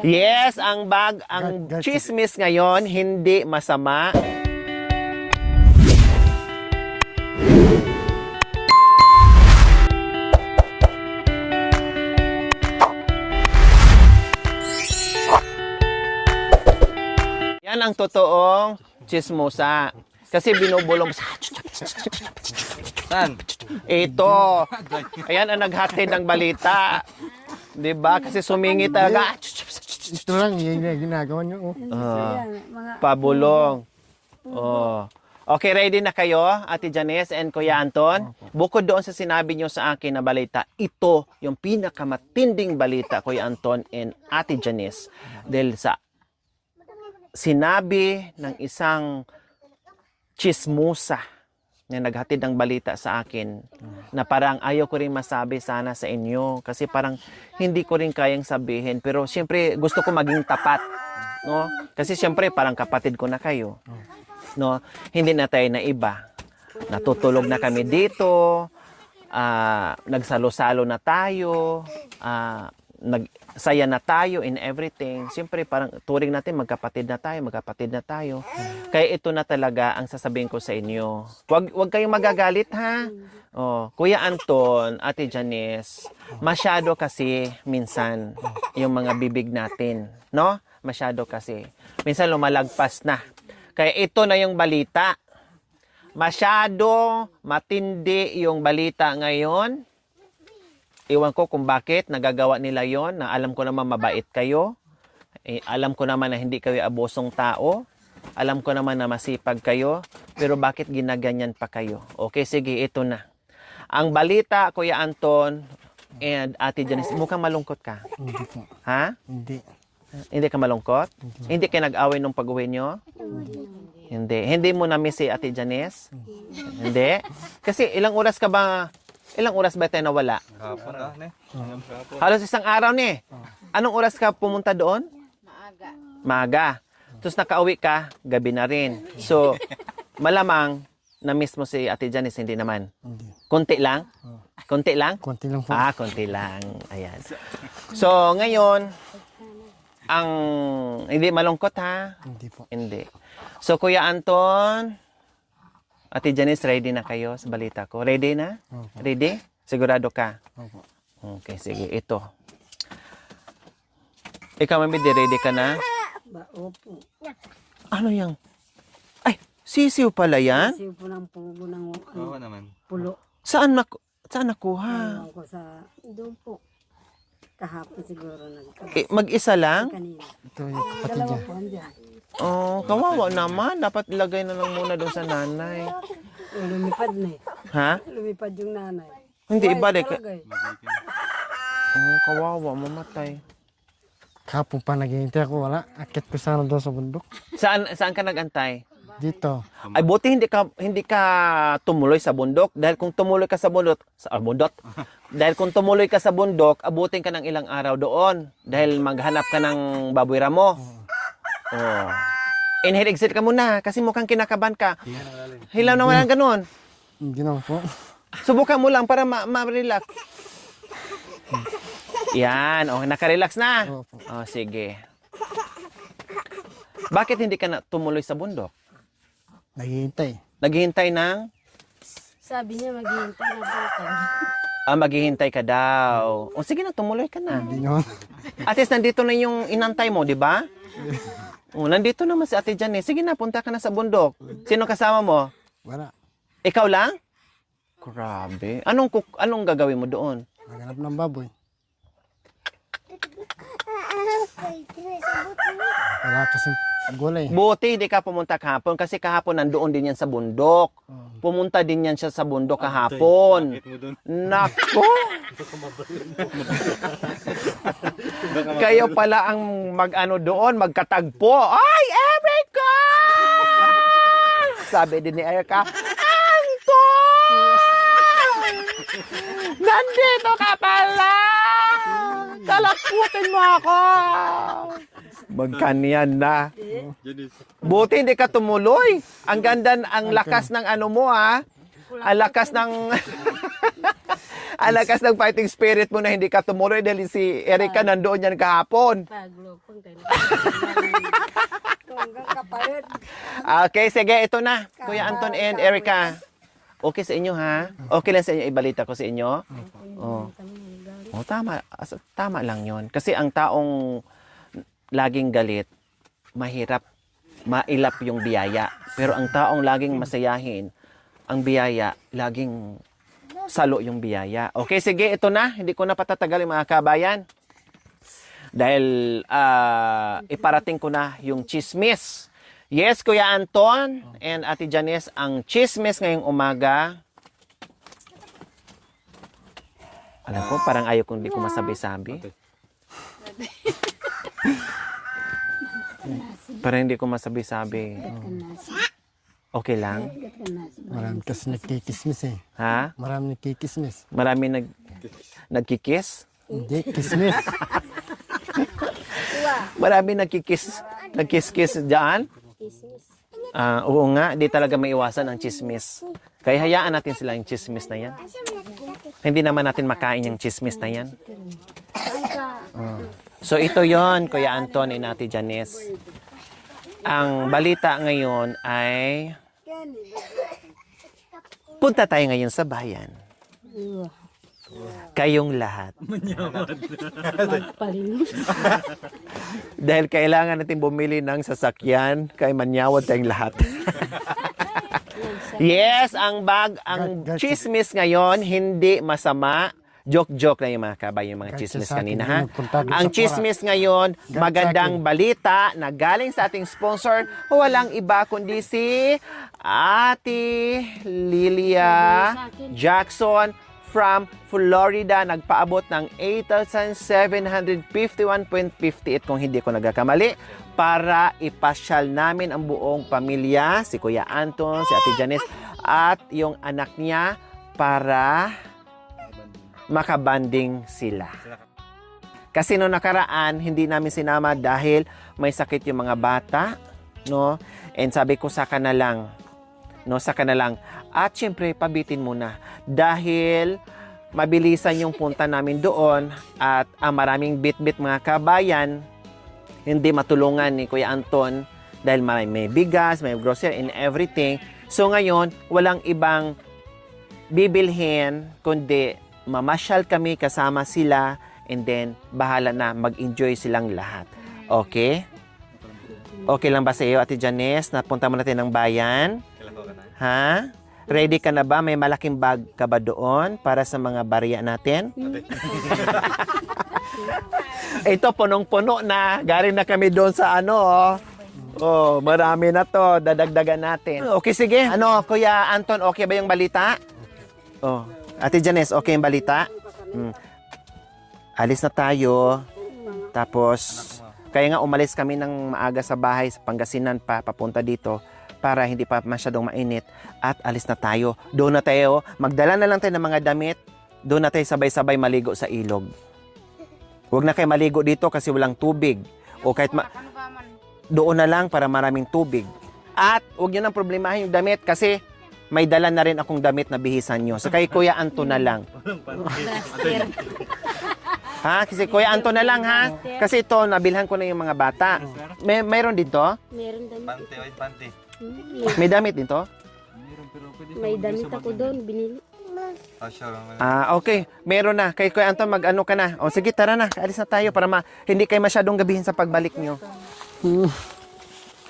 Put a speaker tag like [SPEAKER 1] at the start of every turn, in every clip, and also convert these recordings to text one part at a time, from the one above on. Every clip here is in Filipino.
[SPEAKER 1] Yes, ang chismis ngayon, hindi masama. Yan ang totoong chismosa. Kasi binubulong sa...
[SPEAKER 2] Saan?
[SPEAKER 1] Ito. Ayan ang naghatid ng balita. Diba? Kasi sumingi talaga.
[SPEAKER 3] Ito lang, yun yung ginagawa niyo.
[SPEAKER 1] Pabulong. Oh. Okay, ready na kayo, Ate Janice and Kuya Anton? Bukod doon sa sinabi nyo sa akin na balita, ito yung pinakamatinding balita, Kuya Anton and Ate Janice. Dahil sa sinabi ng isang chismosa na naghatid ng balita sa akin na parang ayaw ko rin masabi sana sa inyo kasi parang hindi ko rin kayang sabihin pero siyempre gusto ko maging tapat, no? Kasi siyempre parang kapatid ko na kayo, no? Hindi na tayo na iba. Natutulog na kami dito, nagsalo-salo na tayo, nagsaya na tayo in everything. Siyempre parang turing natin magkapatid na tayo. Kaya ito na talaga ang sasabihin ko sa inyo. Wag kayong magagalit ha. Oh, Kuya Anton, Ate Janice, masyado kasi minsan yung mga bibig natin, no? Masyado kasi. Minsan lumalagpas na. Kaya ito na yung balita. Masyado matindi yung balita ngayon. Iwan ko kung bakit nagagawa nila yon na alam ko naman mabait kayo. Alam ko naman na hindi kayo abusong tao. Alam ko naman na masipag kayo. Pero bakit ginaganyan pa kayo? Okay, sige, ito na. Ang balita, Kuya Anton and Ate Janice, mukhang malungkot ka.
[SPEAKER 3] Hindi po.
[SPEAKER 1] Ha?
[SPEAKER 3] Hindi.
[SPEAKER 1] Hindi ka malungkot? Hindi kayo nag-away nung pag-uwi nyo? Hindi. Hindi mo na-miss si Ate Janice? Hindi. Kasi ilang oras ba tayo nawala?
[SPEAKER 2] Hapon ah, ne?
[SPEAKER 1] Halos isang araw ni. Anong oras ka pumunta doon? Maaga. Tapos nakauwi ka, gabi na rin. So, malamang na-miss mo si Ate Janice, hindi naman.
[SPEAKER 3] Hindi.
[SPEAKER 1] Konti lang? Konti lang?
[SPEAKER 3] Konti lang po.
[SPEAKER 1] Konti lang. Ayan. So, ngayon, ang hindi malungkot ha?
[SPEAKER 3] Hindi po.
[SPEAKER 1] Hindi. So, Kuya Anton, Ate Janice, ready na kayo sa balita ko? Ready na?
[SPEAKER 3] Opo.
[SPEAKER 1] Ready? Sigurado ka?
[SPEAKER 3] Opo.
[SPEAKER 1] Okay, sige. Ito. Ikaw, Mami, ready ka na?
[SPEAKER 4] Opo.
[SPEAKER 1] Ano yang? Ay, sisiw pala yan?
[SPEAKER 4] Kasi po ng pugo ng
[SPEAKER 2] Oo naman.
[SPEAKER 4] pulo.
[SPEAKER 1] Saan nakuha?
[SPEAKER 4] Ewan ko sa doon po. Kahapon siguro nagkabas.
[SPEAKER 1] Mag-isa lang?
[SPEAKER 4] Kanina.
[SPEAKER 3] Ito yung kapatid
[SPEAKER 4] Dalawa
[SPEAKER 3] niya.
[SPEAKER 4] po andyan.
[SPEAKER 1] Oh, kawawa naman. Dapat ilagay na lang muna doon sa nanay.
[SPEAKER 4] Lumipad na eh.
[SPEAKER 1] Ha?
[SPEAKER 4] Lumipad yung nanay.
[SPEAKER 1] Hindi,
[SPEAKER 4] Buhay
[SPEAKER 1] ibalik.
[SPEAKER 4] talaga eh.
[SPEAKER 1] Oh, kawawa, mamatay.
[SPEAKER 3] Kapag pa naghihintay ako, wala. Akit ko sana doon sa bundok.
[SPEAKER 1] Saan ka nagantay?
[SPEAKER 3] Dito.
[SPEAKER 1] Ay, buti hindi ka tumuloy sa bundok. Dahil kung tumuloy ka sa bundok, dahil kung tumuloy ka sa bundok, abutin ka ng ilang araw doon. Dahil maghanap ka ng baboy ramo. Oh. Inhale, exit ka muna kasi mukhang kinakabahan ka. Hilaw na walang ganun.
[SPEAKER 3] Hindi naman po.
[SPEAKER 1] Subukan mo lang para ma-relax. Yan, oh, naka-relax na.
[SPEAKER 3] Opo.
[SPEAKER 1] Oh, sige. Bakit hindi ka na tumuloy sa bundok?
[SPEAKER 3] Naghihintay.
[SPEAKER 1] Naghihintay ng
[SPEAKER 4] Sabi niya maghihintay na bukan.
[SPEAKER 1] maghihintay ka daw. O sige na, tumuloy ka na.
[SPEAKER 3] Hindi naman.
[SPEAKER 1] At least nandito na yung inantay mo, di ba? O, nandito naman si Ate Janice. Sige na, punta ka na sa bundok. Sino kasama mo?
[SPEAKER 3] Wala.
[SPEAKER 1] Ikaw lang? Grabe. Anong gagawin mo doon?
[SPEAKER 3] Maghanap ng baboy. Wala kasing gulay.
[SPEAKER 1] Buti hindi ka pumunta kahapon kasi kahapon nandoon din yan sa bundok. Pumunta din yan siya sa bundok kahapon. Nako! Kayo pala ang mag-ano doon, magkatagpo. Ay, Erica! Sabi din ni Erica, Anton! Nandito ka pala! Kalakutin mo ako! Magkanyan na. Buti hindi ka tumuloy. Ang ganda, ang lakas ng ano mo ha. Ang lakas ng ang lakas ng fighting spirit mo na hindi ka tumuloy dahil si Erica nandoon yan kahapon.
[SPEAKER 4] Paglo. Pag Kung kapalit.
[SPEAKER 1] Okay, sige, ito na. Kuya Anton and Erica. Okay sa inyo, ha? Okay lang sa inyo, ibalita ko sa inyo? Oh. Oh, tama. Tama lang yon. Kasi ang taong laging galit, mahirap mailap yung biyaya. Pero ang taong laging masayahin, ang biyaya, laging salo yung biyaya. Okay, sige, ito na. Hindi ko na patatagal mga kabayan. Dahil iparating ko na yung chismis. Yes, Kuya Anton and Ate Janice, ang chismis ngayong umaga. Alam ko, parang ayaw kong hindi ko masabi-sabi. Parang hindi ko masabi-sabi. Okay lang?
[SPEAKER 3] Marami kasi nagkikismis eh.
[SPEAKER 1] Ha?
[SPEAKER 3] Marami nagkikismis.
[SPEAKER 1] Marami nagkikis?
[SPEAKER 3] Hindi, kismis.
[SPEAKER 1] Marami nagkikis-kiss dyan? Oo nga, di talaga maiwasan ang chismis. Kaya hayaan natin sila yung chismis na yan. Hindi naman natin makain yung chismis na yan. So ito yon Kuya Anton and Ate Janice. Ang balita ngayon ay punta tayo ngayon sa bayan. Kayong lahat. Dahil kailangan natin bumili ng sasakyan, kay manyawad tayong lahat. Yes, ang chismis ngayon, hindi masama. Joke-joke na yung mga kabayan, yung mga chismis kanina, ha? Ang chismis ngayon, magandang balita na galing sa ating sponsor, walang iba kundi si Ate Lilia Jackson from Florida. Nagpaabot ng 8,751.58 kung hindi ko nagkakamali para ipasyal namin ang buong pamilya, si Kuya Anton, si Ate Janice at yung anak niya para makabanding sila. Kasi noong nakaraan, hindi namin sinama dahil may sakit yung mga bata, no? And sabi ko saka na lang, no, saka na lang. At syempre, pabitin muna dahil mabilisan yung punta namin doon at ang maraming bit-bit mga kabayan hindi matulungan ni Kuya Anton dahil may bigas, may grocery and everything. So ngayon, walang ibang bibilhin kundi mamasyal kami kasama sila and then bahala na mag-enjoy silang lahat. Okay? Okay lang ba sa iyo, Ate Janice? Napunta mo natin ng bayan? Ha? Ready ka na ba? May malaking bag ka ba doon para sa mga barya natin? Ito, punong-puno na. Galing na kami doon sa ano, oh. Oh, marami na to. Dadagdagan natin. Okay, sige. Ano, Kuya Anton, okay ba yung balita? Oh, Ate Janice, okay yung balita? Alis na tayo. Tapos, kaya nga umalis kami ng maaga sa bahay sa Pangasinan pa, papunta dito para hindi pa masyadong mainit at alis na tayo. Doon na tayo, magdala na lang tayo ng mga damit. Doon na tayo sabay-sabay maligo sa ilog. Huwag na kayo maligo dito kasi walang tubig. O kahit doon na lang para maraming tubig. At huwag nyo nang problemahin yung damit kasi may dala na rin akong damit na bihisan nyo. So kay Kuya Anton na lang. Ha? Kasi Kuya Anton na lang, ha? Kasi ito, nabilhan ko na yung mga bata. Mayroon dito?
[SPEAKER 4] Meron damit.
[SPEAKER 2] Panty.
[SPEAKER 1] May damit dito?
[SPEAKER 4] May damit ako doon, binili.
[SPEAKER 1] Okay. Meron na. Kay Kuya Anton, mag-ano ka na. O sige, tara na. Alis na tayo para hindi kayo masyadong gabihin sa pagbalik nyo.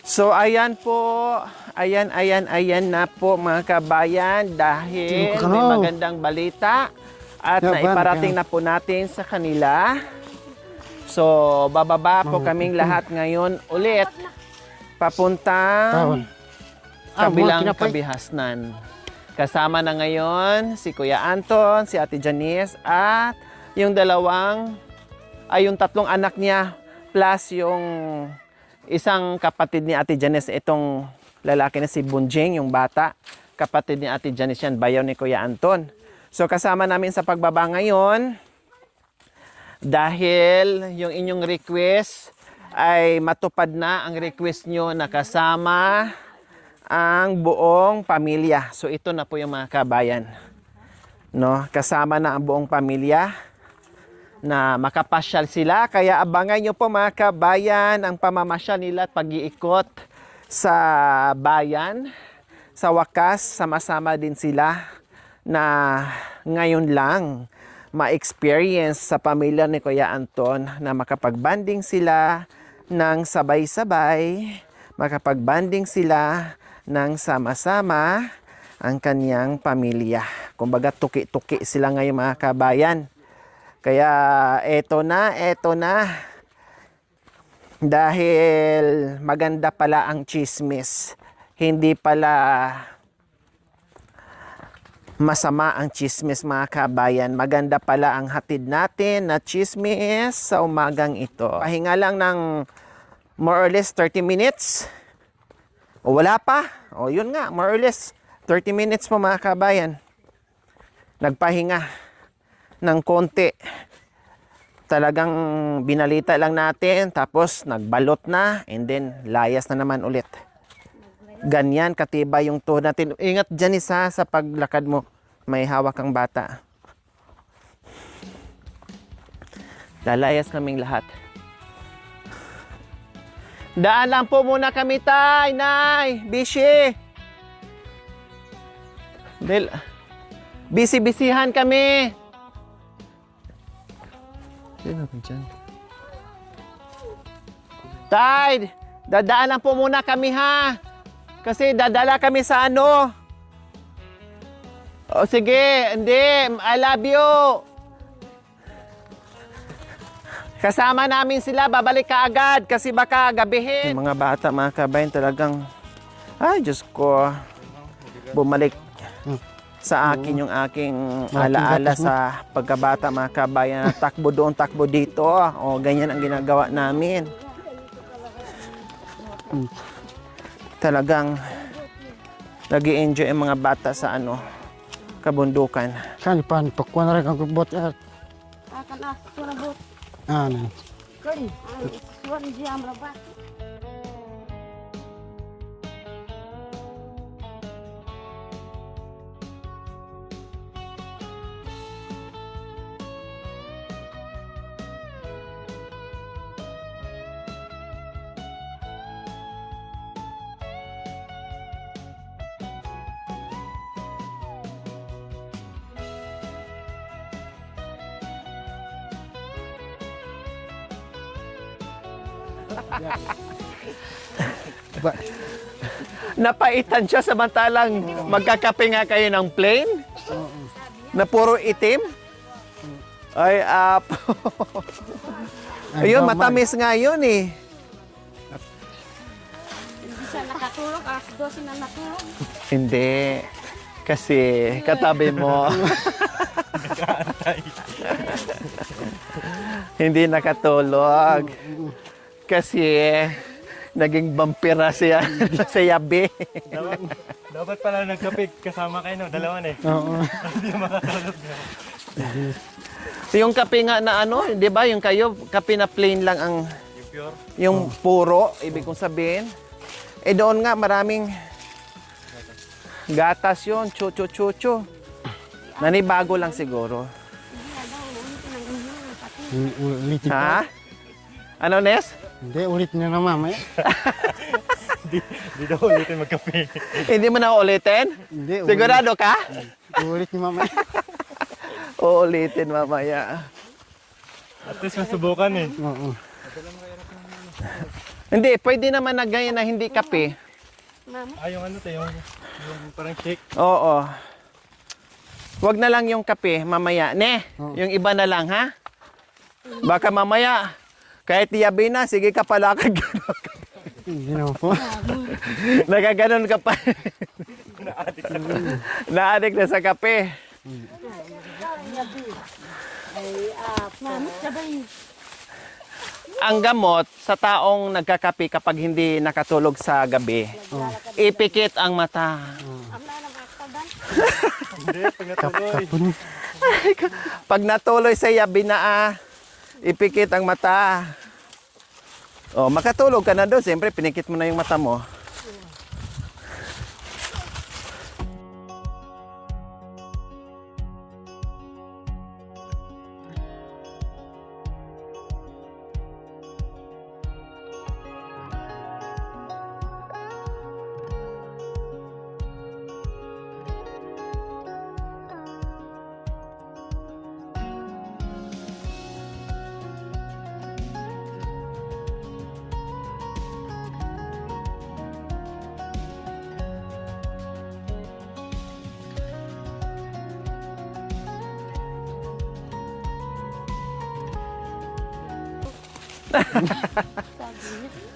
[SPEAKER 1] So, ayan po. Ayan na po mga kabayan dahil may magandang balita at naiparating na po natin sa kanila. So, bababa po kaming lahat ngayon ulit papuntang kabilang kabihasnan. Kasama na ngayon si Kuya Anton, si Ate Janice at yung yung tatlong anak niya plus yung isang kapatid ni Ate Janice, itong lalaki na si Bunjing, yung bata. Kapatid ni Ate Janice yan, bayaw ni Kuya Anton. So kasama namin sa pagbaba ngayon dahil yung inyong request ay matupad na ang request nyo na kasama ang buong pamilya. So ito na po yung mga kabayan. No, kasama na ang buong pamilya na makapasyal sila. Kaya abangan nyo po mga kabayan ang pamamasyal nila at pag-iikot sa bayan. Sa wakas, sama-sama din sila na ngayon lang ma-experience sa pamilya ni Kuya Anton na makapagbanding sila ng sabay-sabay, makapagbanding sila ng sama-sama ang kanyang pamilya. Kumbaga tuki-tuki sila ngayon mga kabayan. Kaya eto na. Dahil maganda pala ang chismis. Hindi pala masama ang chismis mga kabayan. Maganda pala ang hatid natin na chismis sa umagang ito. Pahinga lang ng more or less 30 minutes. O wala pa. O yun nga, more or less 30 minutes po mga kabayan. Nagpahinga ng konti. Talagang binalita lang natin, tapos nagbalot na, and then layas na naman ulit. Ganyan katibay yung tuhod natin. Ingat dyan isa sa paglakad mo. May hawak kang bata. Lalayas kaming lahat. Daan lang po muna kami, tay, nay, bishi. Bisi-bisihan kami. Tay, dadaan lang po muna kami ha. Kasi dadala kami sa ano. O sige, hindi, I love you. Kasama namin sila, babalik ka agad kasi baka gabihin. Yung mga bata, mga kabayan talagang, ay Diyos ko, bumalik sa akin yung aking alaala sa pagkabata, mga kabayan. Takbo doon, takbo dito. O ganyan ang ginagawa namin. Talagang nag-i-enjoy ang mga bata sa ano, kabundukan.
[SPEAKER 3] Kan pan pakuan ra kang bot at.
[SPEAKER 4] Akan ako na bot.
[SPEAKER 3] Ano.
[SPEAKER 4] Kali. Suwan diam rabat.
[SPEAKER 1] Napaitan siya samantalang magkakape nga kayo ng plain na puro itim. Ay, ayun, matamis nga yun eh.
[SPEAKER 4] Hindi siya nakatulog. Alas 12 na natulog.
[SPEAKER 1] Hindi. Kasi katabi mo. Hindi nakatulog. Kasi naging vampira siya sa yabi.
[SPEAKER 2] Dapat pala nagkape kasama kayo, no? Dalawa na eh.
[SPEAKER 3] Oo.
[SPEAKER 2] Hindi makatulog na.
[SPEAKER 1] Yung kape nga na ano, di ba? Yung kayo, kape na plain lang ang,
[SPEAKER 2] Yung pure.
[SPEAKER 1] yung puro, ibig kong sabihin. Eh doon nga maraming gatas yun, chuchu. Nanibago lang siguro.
[SPEAKER 3] Ulitin
[SPEAKER 1] Ha? Ano, Nes?
[SPEAKER 3] Hindi, ulit niya na mamaya.
[SPEAKER 2] Di daw ulitin magkape.
[SPEAKER 1] Hindi mo na uulitin?
[SPEAKER 3] Hindi,
[SPEAKER 1] Sigurado ka?
[SPEAKER 3] ulit niya mamaya.
[SPEAKER 1] Uulitin mamaya.
[SPEAKER 2] At least masubukan eh.
[SPEAKER 3] Oo.
[SPEAKER 1] Hindi, pwede naman na ganyan na hindi kape.
[SPEAKER 2] Ah, yung ano tayo, yung parang shake.
[SPEAKER 1] Oo. Wag na lang yung kape mamaya. Ne, yung iba na lang ha? Baka mamaya, kahit yabi na, sige ka pala
[SPEAKER 3] Hindi naman po.
[SPEAKER 1] nagaganon ka pa. Na-addict na sa kape. Ang gamot sa taong nagkakape kapag hindi nakatulog sa gabi, ipikit ang mata.
[SPEAKER 2] Hindi, pag natuloy.
[SPEAKER 3] Kapun.
[SPEAKER 1] Pag natuloy sa yabi na ipikit ang mata. Oh, makatulog ka na doon. Siyempre, pinikit mo na yung mata mo.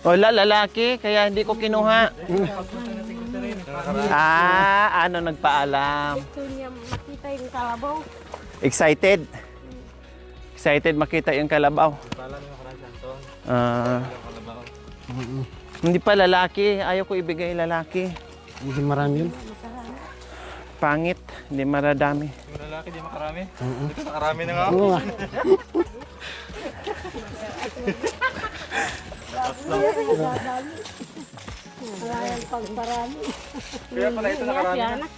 [SPEAKER 1] Wala, lalaki, kaya hindi ko kinuha. Ano nagpaalam?
[SPEAKER 4] Gusto niya makita yung kalabaw.
[SPEAKER 1] Excited? Excited makita yung kalabaw.
[SPEAKER 2] Pala yung nakaraan sa Anton. Yung kalabaw.
[SPEAKER 1] Hindi pa lalaki, ayaw ko ibigay lalaki.
[SPEAKER 3] Hindi marami yun.
[SPEAKER 1] Pangit, hindi maradami.
[SPEAKER 2] Yung lalaki di makarami. Ito nakarami na nga.
[SPEAKER 3] Oo.
[SPEAKER 4] Wala yung pagparami.
[SPEAKER 2] Kaya pala ito nakarami na.
[SPEAKER 4] Anak.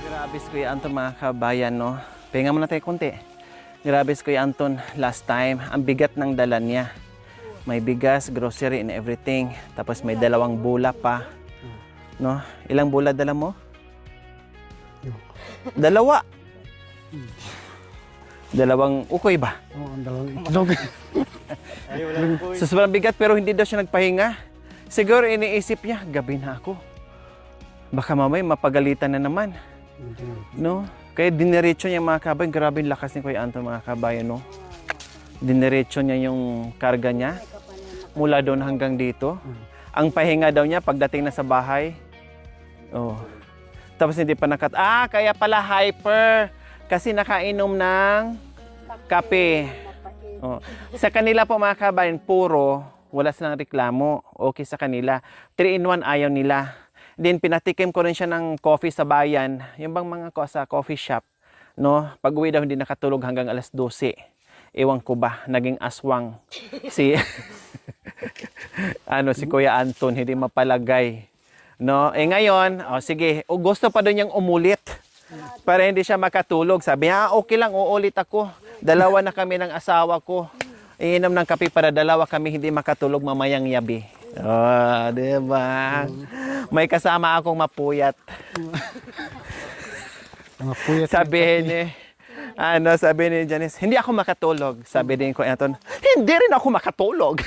[SPEAKER 1] Grabe si Kuya Anton mga kabayan, no? Pahinga muna tayo konti. Grabe si Kuya Anton last time. Ang bigat ng dala niya. May bigas, grocery, and everything. Tapos may 2 bula pa. No? Ilang bula dala mo? 2. 2 ukoy ba?
[SPEAKER 3] Oo, ang dalawang itlog.
[SPEAKER 2] Ay, wala yung boy.
[SPEAKER 1] So, sobrang bigat pero hindi daw siya nagpahinga. Siguro iniisip niya, gabi na ako. Baka mamay mapagalitan na naman. No? Kaya diniretso niya mga kabayan. Grabe yung lakas ni Kuya Anton mga kabayan, no? Diniretso niya yung karga niya mula doon hanggang dito. Ang pahinga daw niya pagdating na sa bahay. Oh. Tapos hindi pa kaya pala hyper. Kasi nakainom ng kape. Oh. Sa kanila po mga kabayan, puro, wala silang reklamo. Okay sa kanila. 3-in-1 ayaw nila. Then pinatikim ko rin siya ng coffee sa bayan, yung bang mga sa coffee shop, no? Pag-uwi daw hindi nakatulog hanggang alas 12. Ewan ko ba, naging aswang si si Kuya Anton, hindi mapalagay. No? Ngayon, sige, gusto pa doon niyang umulit para hindi siya makatulog. Sabi, okay lang, uulit ako. 2 na kami ng asawa ko. Iinom ng kape para 2 kami hindi makatulog mamayang yabi. Diba? May kasama akong mapuyat.
[SPEAKER 3] Mapuyat.
[SPEAKER 1] Sabi ni Janice, hindi ako makatulog. Sabi din ko, Anton, hindi rin ako makatulog.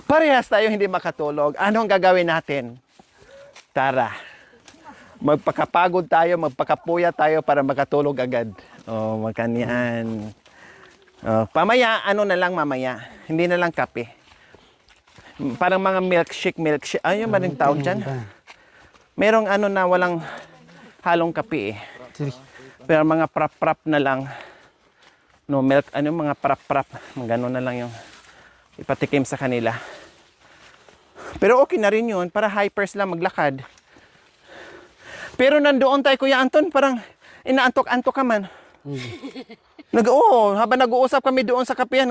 [SPEAKER 1] Parehas tayo hindi makatulog. Anong gagawin natin? Tara. Magpakapagod tayo, magpakapuyat tayo para makatulog agad. Makanyan. Pamaya, na lang mamaya. Hindi na lang kape. Parang mga milkshake. Ayun ba yung tawag dyan? Merong na walang halong kape eh. Pero mga prap-prap na lang. No, milk, mga prap-prap. Gano'n na lang yung ipatikim sa kanila. Pero okay na rin yun. Para hypers lang maglakad. Pero nandoon tayo, Kuya Anton, parang inaantok-antok ka man. Habang nag-uusap kami doon sa kapihan.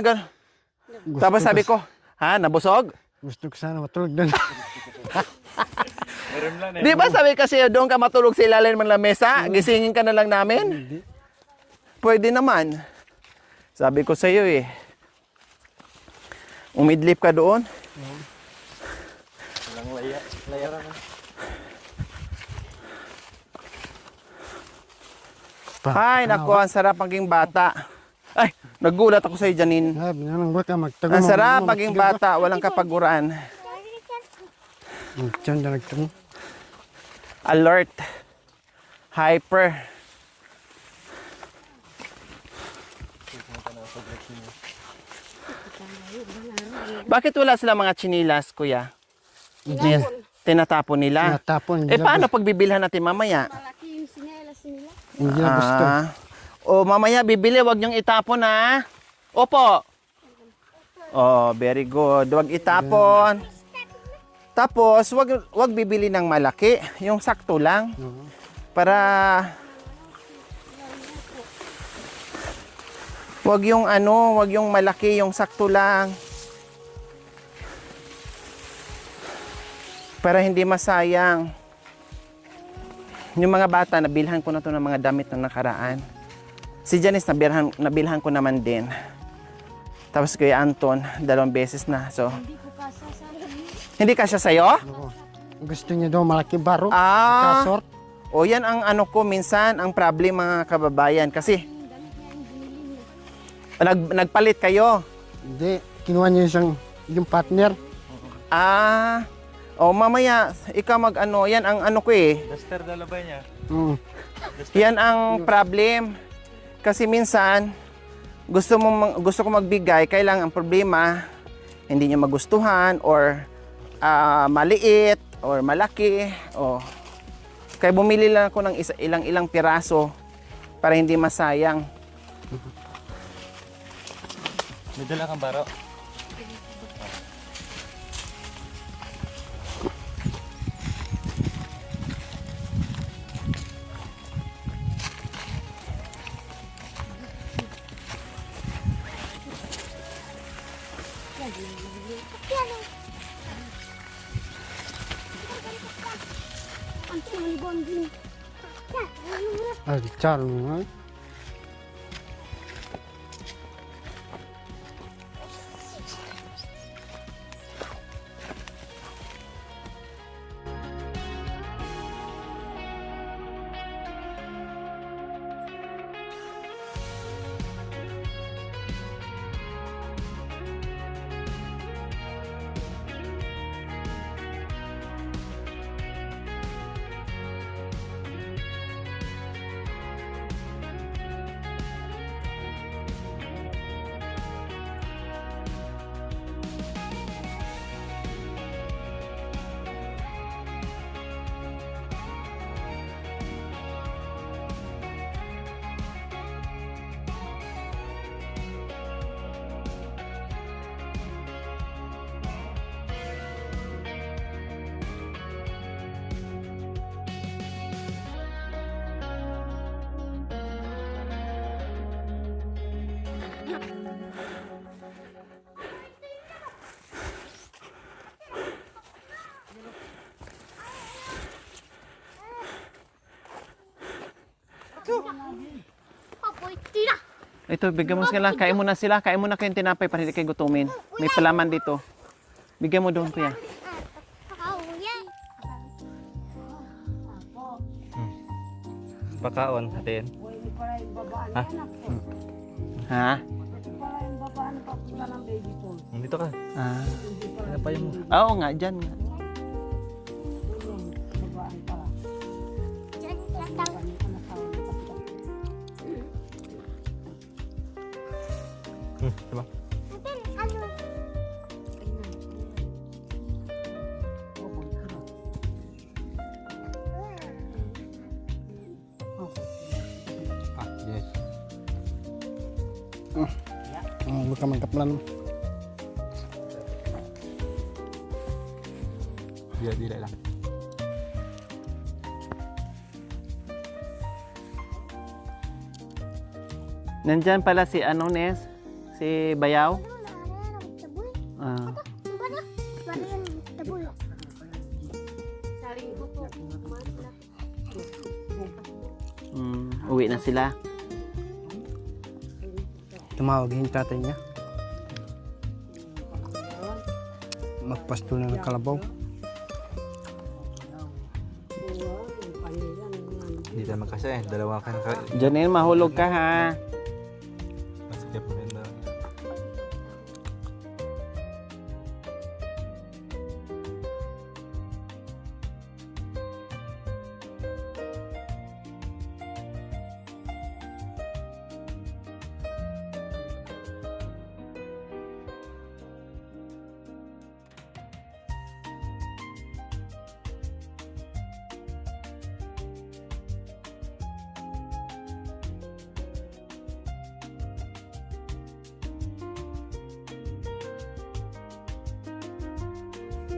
[SPEAKER 1] Tapos sabi ko, nabusog?
[SPEAKER 3] Gusto ko sana matulog doon.
[SPEAKER 2] Meron lang
[SPEAKER 1] Di ba sabi kasi doon ka matulog sa ilalim ng lamesa? Gisingin ka na lang namin? Pwede naman. Sabi ko sa iyo umidlip ka doon.
[SPEAKER 2] Walang laya naman.
[SPEAKER 1] Ay, naku, ang sarap maging bata. Ay, nagulat ako sa iyo, Janine.
[SPEAKER 3] Sabi nga lang, baka magtago.
[SPEAKER 1] Ang sarap maging bata, walang kapaguran.
[SPEAKER 3] Diyan na nagtago.
[SPEAKER 1] Alert. Hyper. Bakit wala sila mga chinilas, kuya? Tinatapon nila.
[SPEAKER 3] Natapon.
[SPEAKER 1] Paano pagbibilhan natin mamaya?
[SPEAKER 4] Malaki yung sinelas nila.
[SPEAKER 3] Hindi na gusto.
[SPEAKER 1] Mamaya bibili, wag niyong itapon ha. Opo. Very good. Wag itapon. Tapos, wag bibili ng malaki. Yung sakto lang. Para wag yung malaki, yung sakto lang. Para hindi masayang. Yung mga bata, nabilhan ko na to ng mga damit ng nakaraan. Si Janice, nabilhan ko naman din. Tapos Kuya Anton, 2 beses na. So, hindi kasya sa'yo?
[SPEAKER 3] Oo. Gusto niya daw malaki baro.
[SPEAKER 1] Ah,
[SPEAKER 3] Kasort.
[SPEAKER 1] o yan ang ano ko minsan, ang problem mga kababayan. Kasi, nagpalit kayo.
[SPEAKER 3] Hindi. Kinuha niya yung partner.
[SPEAKER 1] Ah, o mamaya, ikaw mag-ano, yan ang ano ko eh.
[SPEAKER 2] Duster dalabay niya.
[SPEAKER 3] Mm.
[SPEAKER 1] Yan ang problem. Kasi minsan, gusto ko magbigay, kailangan ang problema, hindi niya magustuhan or maliit or malaki. O, kaya bumili lang ako ng ilang piraso para hindi masayang.
[SPEAKER 2] May dala kang baro.
[SPEAKER 3] Ay, chalo nga.
[SPEAKER 1] Ito, bigyan mo sila. Kain mo na sila. Kain mo na kayong tinapay para hindi kayo gutumin. May palaman dito. Bigyan mo doon, kuya.
[SPEAKER 2] Pakaon, hatiin.
[SPEAKER 1] Ha?
[SPEAKER 2] Dito ka.
[SPEAKER 1] Ah.
[SPEAKER 2] Tinapay mo.
[SPEAKER 1] Oo nga, dyan nga.
[SPEAKER 2] Diba? Ah, yes.
[SPEAKER 3] Huwag ka magkaplan.
[SPEAKER 2] Dila lang.
[SPEAKER 1] Nandyan pala si ano, Nes? Si Bayaw? Ah. Uwi na sila.
[SPEAKER 3] Tumawag yung tatay niya. Magpasto na ng kalabaw.
[SPEAKER 2] Hindi tayo magkasya eh. Dalawa ka na.
[SPEAKER 1] Janine, mahulog ka ha.
[SPEAKER 2] Masikip mo rin na.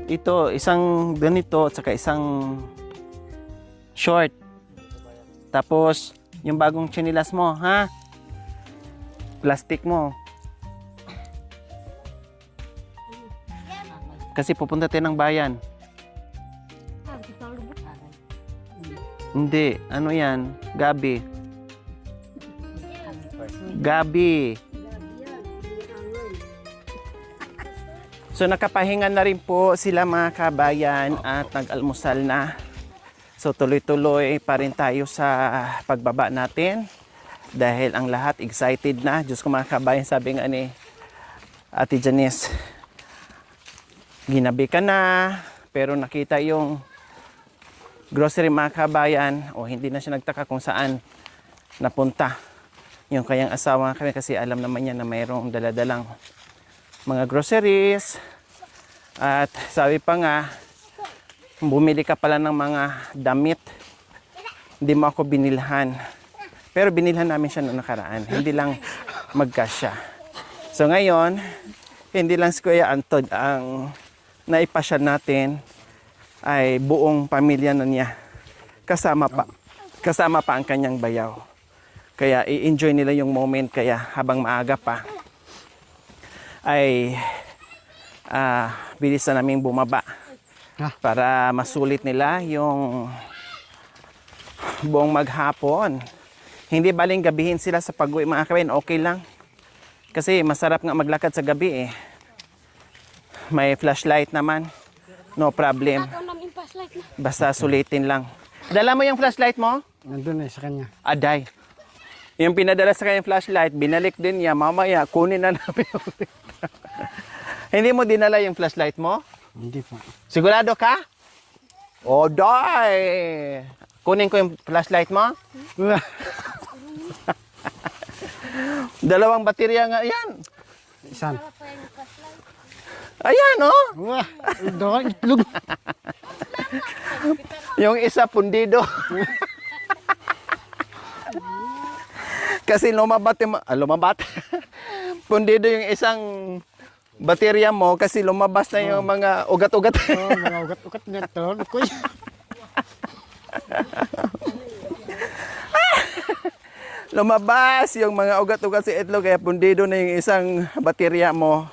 [SPEAKER 1] Ito, isang ganito at saka isang short. Tapos, yung bagong chinilas mo, ha? Plastic mo. Kasi pupunta tayo ng bayan. Hindi, ano yan? Gabi. Gabi. So nakapahinga na rin po sila mga kabayan at nag-almusal na. So tuloy-tuloy pa rin tayo sa pagbaba natin dahil ang lahat excited na. Diyos ko mga kabayan, sabi nga ni Ate Janice, ginabi ka na pero nakita yung grocery mga kabayan o hindi na siya nagtaka kung saan napunta yung kayang asawa kami kasi alam naman niya na mayroong daladalang mga groceries at sabi pa nga bumili ka pala ng mga damit, hindi mo ako binilhan, pero binilhan namin siya noong nakaraan, hindi lang magkasya. So ngayon hindi lang si Kuya Antod ang naipasya natin, ay buong pamilya na niya kasama pa ang kanyang bayaw. Kaya i-enjoy nila yung moment, kaya habang maaga pa ay bilis na naming bumaba para masulit nila yung buong maghapon. Hindi baling gabihin sila sa pag-uwi mga kabayan, okay lang. Kasi masarap nga maglakad sa gabi eh. May flashlight naman, no problem. Basta sulitin lang. Dala mo yung flashlight mo?
[SPEAKER 3] Nandun sa kanya.
[SPEAKER 1] Aday. Yung pinadala sa kanyang flashlight, binalik din niya. Mamaya, kunin na namin ulit. Hindi mo dinala yung flashlight mo?
[SPEAKER 3] Hindi po.
[SPEAKER 1] Sigurado ka? O, day! Kunin ko yung flashlight mo? Dalawang baterya nga yan.
[SPEAKER 3] Isan.
[SPEAKER 1] Ayan, oh!
[SPEAKER 3] Wah, doon itlog.
[SPEAKER 1] Yung isa pundido. Kasi lumabat. Pundido yung isang baterya mo kasi lumabas na yung mga ugat-ugat.
[SPEAKER 3] Oh, mga ugat-ugat na ito. Kuy.
[SPEAKER 1] Lumabas yung mga ugat-ugat sa itlog kaya pundido na yung isang baterya mo.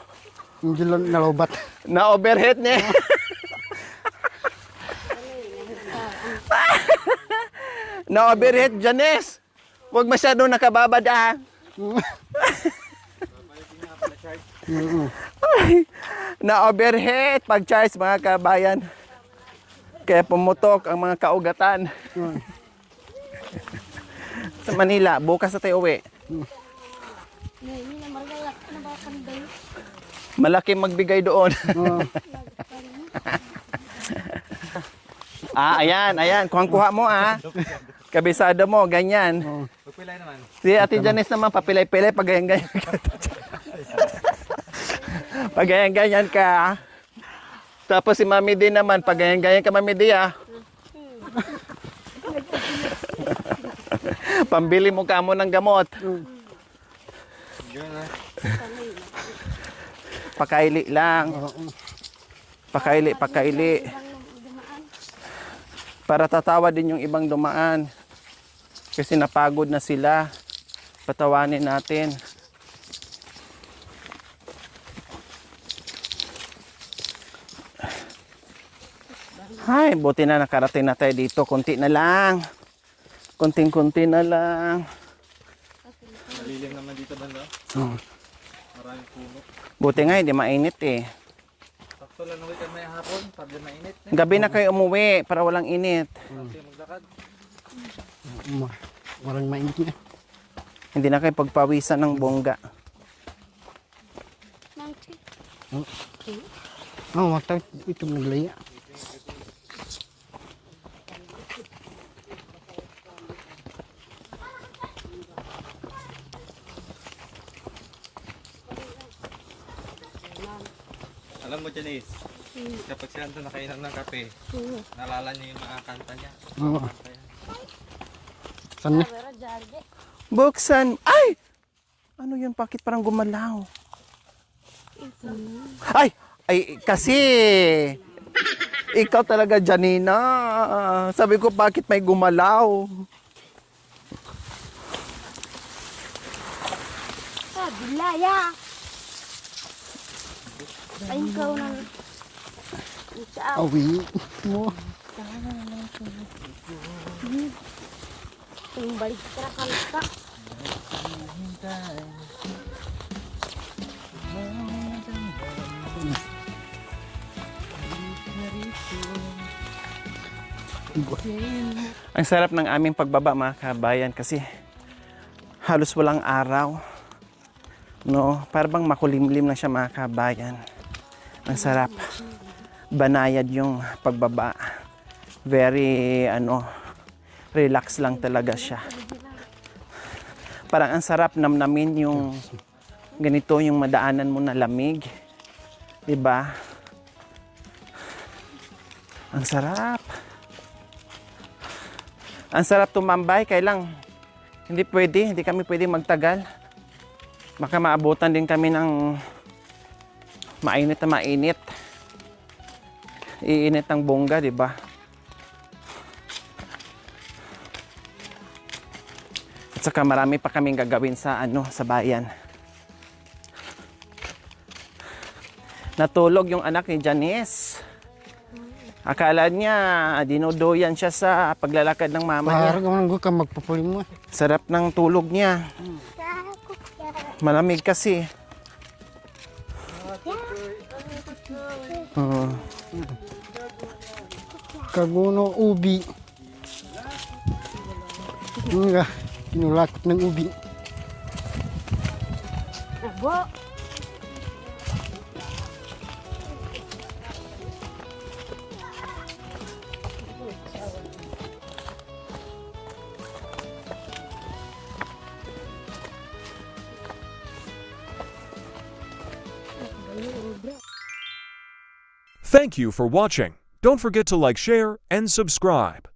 [SPEAKER 3] Hindi lang nalobat.
[SPEAKER 1] Na overheat niya. Na overheat, Janice. Huwag masyadong nakababad ah. Na overheat pag charge mga kabayan. Kaya pumutok ang mga kaugatan. Sa Manila, bukas na tayo uwi. Malaki magbigay doon. Ayan. Kuha mo ah. Kabisado mo, ganyan.
[SPEAKER 2] Pagpilay naman.
[SPEAKER 1] Si Ate Janice naman, papilay-pilay, pag ganyan-ganyan ka. Pag ganyan-ganyan ka. Tapos si Mami D naman, pag ganyan-ganyan ka, Mami D ah. Pambili mo ka mo ng gamot. Pakaili lang. Pakaili. Para tatawa din yung ibang dumaan. Kasi napagod na sila. Patawanin natin. Ay, buti na nakarating na tayo dito. Kunti na lang. Kunting-kunti na lang.
[SPEAKER 2] Malilim naman dito banda. Maraming puno.
[SPEAKER 1] Buti nga, hindi mainit eh.
[SPEAKER 2] Sakto lang naman may hapon, pagka mainit.
[SPEAKER 1] Gabi na kayo umuwi para walang init.
[SPEAKER 2] Sakto maglakad.
[SPEAKER 3] Walang mainit niya.
[SPEAKER 1] Hindi na kayo pagpawisan ng bongga.
[SPEAKER 3] Matay ito naglaya.
[SPEAKER 2] Alam mo, Janice, kapag siya nandun nakainom ng kape, nalala niya yung mga kanta niya.
[SPEAKER 3] Oo. Saan niya?
[SPEAKER 1] Buksan. Ay! Ano yun? Bakit parang gumalaw? Ay! Kasi ikaw talaga, Janina. Sabi ko, bakit may gumalaw?
[SPEAKER 5] Bilaya. Ay, ikaw na.
[SPEAKER 3] Awi mo.
[SPEAKER 5] Yung balik ka.
[SPEAKER 1] Ang sarap ng aming pagbaba mga kabayan kasi halos walang araw. No, parang makulimlim lang siya mga kabayan. Ang sarap. Banayad yung pagbaba. Very relax lang talaga siya. Parang ang sarap namnamin yung ganito yung madaanan mo na lamig. 'Di ba? Ang sarap. Ang sarap tumambay, kailang hindi kami pwede magtagal. Baka maabutan din kami ng mainit na mainit. Iinit ang bongga, 'di ba? At saka marami pa kaming gagawin sa sa bayan. Natulog yung anak ni Janice. Akala niya dinuduyan siya sa paglalakad ng mama niya.
[SPEAKER 3] Parang naman ka magpapulim mo.
[SPEAKER 1] Sarap ng tulog niya. Malamig kasi.
[SPEAKER 3] Kaguno ubi. Nga, kinulakot ng ubi.
[SPEAKER 5] Abo.
[SPEAKER 6] Thank you for watching. Don't forget to like, share, and subscribe.